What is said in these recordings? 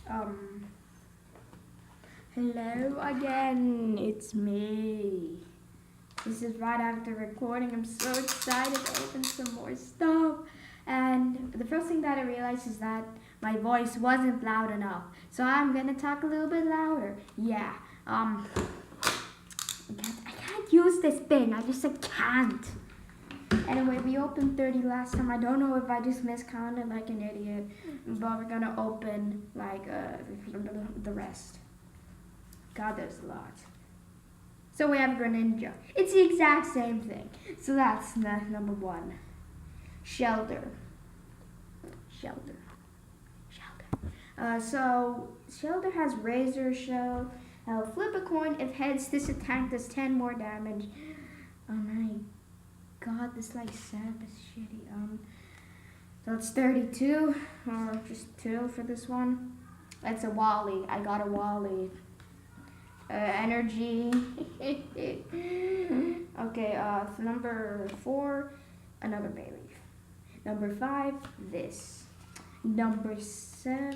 Um, Hello again, it's me. This is right after recording. I'm so excited to open some more stuff. And the first thing that I realized is that my voice wasn't loud enough. So I'm gonna talk a little bit louder. Yeah. I can't use this thing. I can't. Anyway, we opened 30 last time. I don't know if I just miscounted like an idiot, but we're gonna open like the rest. God, there's a lot. So we have Greninja. It's the exact same thing. So that's number one. Shelter. Shelter. So Shelter has Razor Shell. Flip a coin. If heads, this attack does 10 more damage. Oh my god, this like setup is shitty. So it's 32, or just 2 for this one. That's a Wally. I got a Wally. Energy. Okay, number 4, another Bayleaf. Number 5, this. Number 6,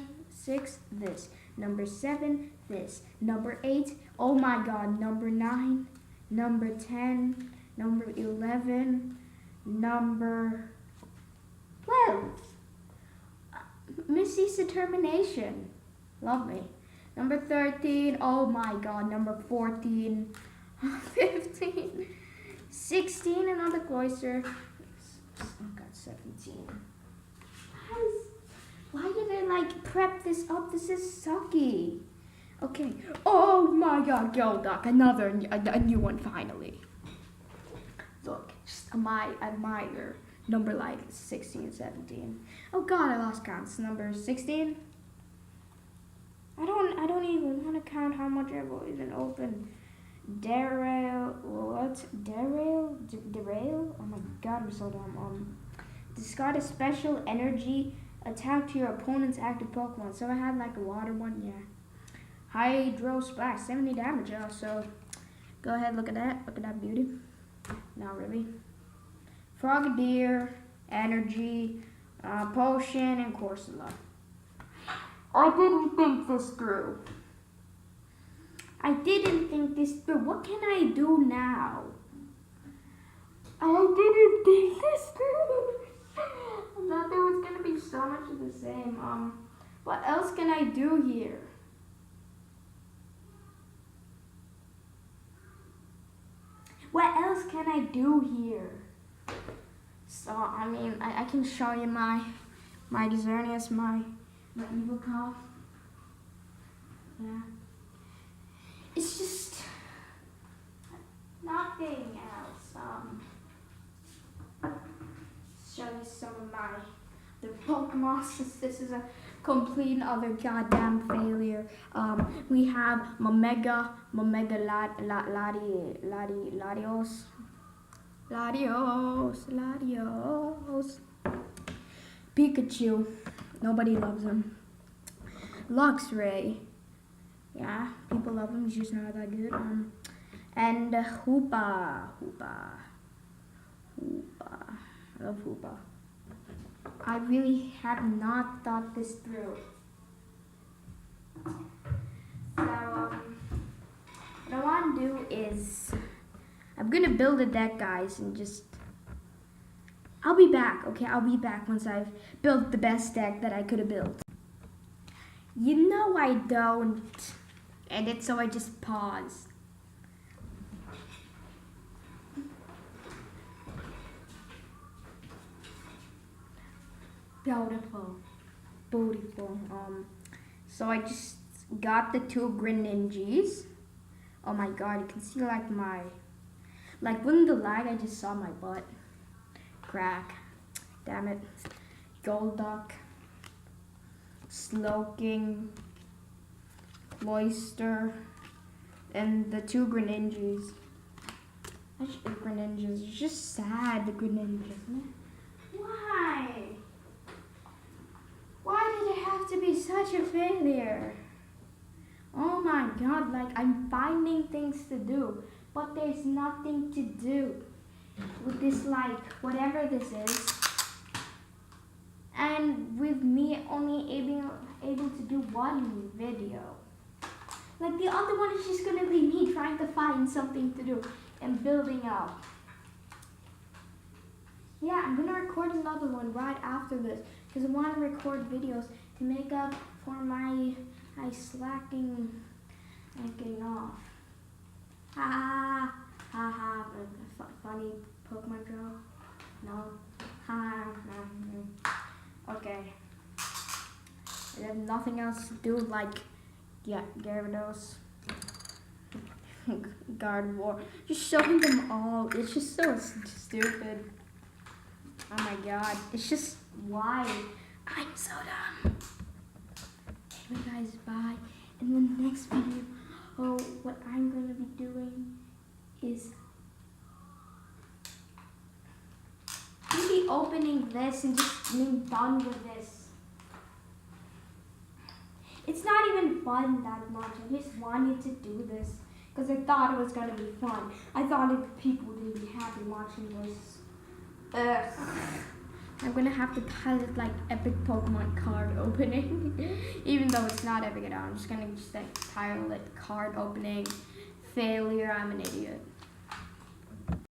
this. Number 7, this. Number 8, oh my god. Number 9, number 10, number 11, number 12. Missy's Determination. Love me. Number 13, oh my god. Number 14, 15, 16, another Cloyster. Oh god, 17. Why did I like prep this up? This is sucky. Okay. Oh my god, Golduck. A new one finally. Look, just admire. Number like 16, 17. Oh god, I lost counts. Number 16. I don't even want to count how much I've even opened. Derail, what? Derail? Oh my god, I'm so dumb. Discard a special energy attack to your opponent's active Pokemon. So I had like a water one, yeah. Hydro Splash, 70 damage, so go ahead, look at that beauty. Not really. Frogadier, Energy, Potion, and Corsola. I didn't think this through. What can I do now? I didn't think this through. I thought there was gonna be so much of the same. What else can I do here? What else can I do here? So, I mean, I can show you my Xerneas, my Evoco. Yeah. It's just nothing else. Show you some of the Pokemon, since this is a complete and utter goddamn failure. We have Latios. Pikachu, nobody loves him. Luxray, yeah, people love him, he's just not that good. And Hoopa. I love Hoopa. I really have not thought this through. So, what I want to do is, I'm going to build a deck, guys, and just, I'll be back, okay? I'll be back once I've built the best deck that I could have built. You know I don't edit, so I just pause. Beautiful. So I just got the 2 Greninjas. Oh my god, you can see like when the lag, I just saw my butt. Crack. Damn it. Golduck. Slowking. Cloyster. And the 2 Greninjas. Greninjas. It's just sad, the Greninjas, man. Why? Why did it have to be such a failure? Oh my god, like I'm finding things to do, but there's nothing to do with this, like whatever this is. And with me only able to do one video. Like the other one is just gonna be me trying to find something to do and building up. Yeah, I'm gonna record another one right after this because I want to record videos to make up for my slacking off. Ha ha ha ha! Funny Pokemon joke. No. Ha ha. Okay. I have nothing else to do like Gyarados, Gardevoir. Just showing them all. It's just so stupid. Oh my god. It's just why I'm so dumb. Anyway guys, bye. In the next video, what I'm gonna be doing is maybe opening this and just being done with this. It's not even fun that much. I just wanted to do this because I thought it was gonna be fun. I thought people would be happy watching this. I'm gonna have to title it like epic Pokemon card opening, even though it's not epic at all. I'm just gonna like title it card opening failure. I'm an idiot.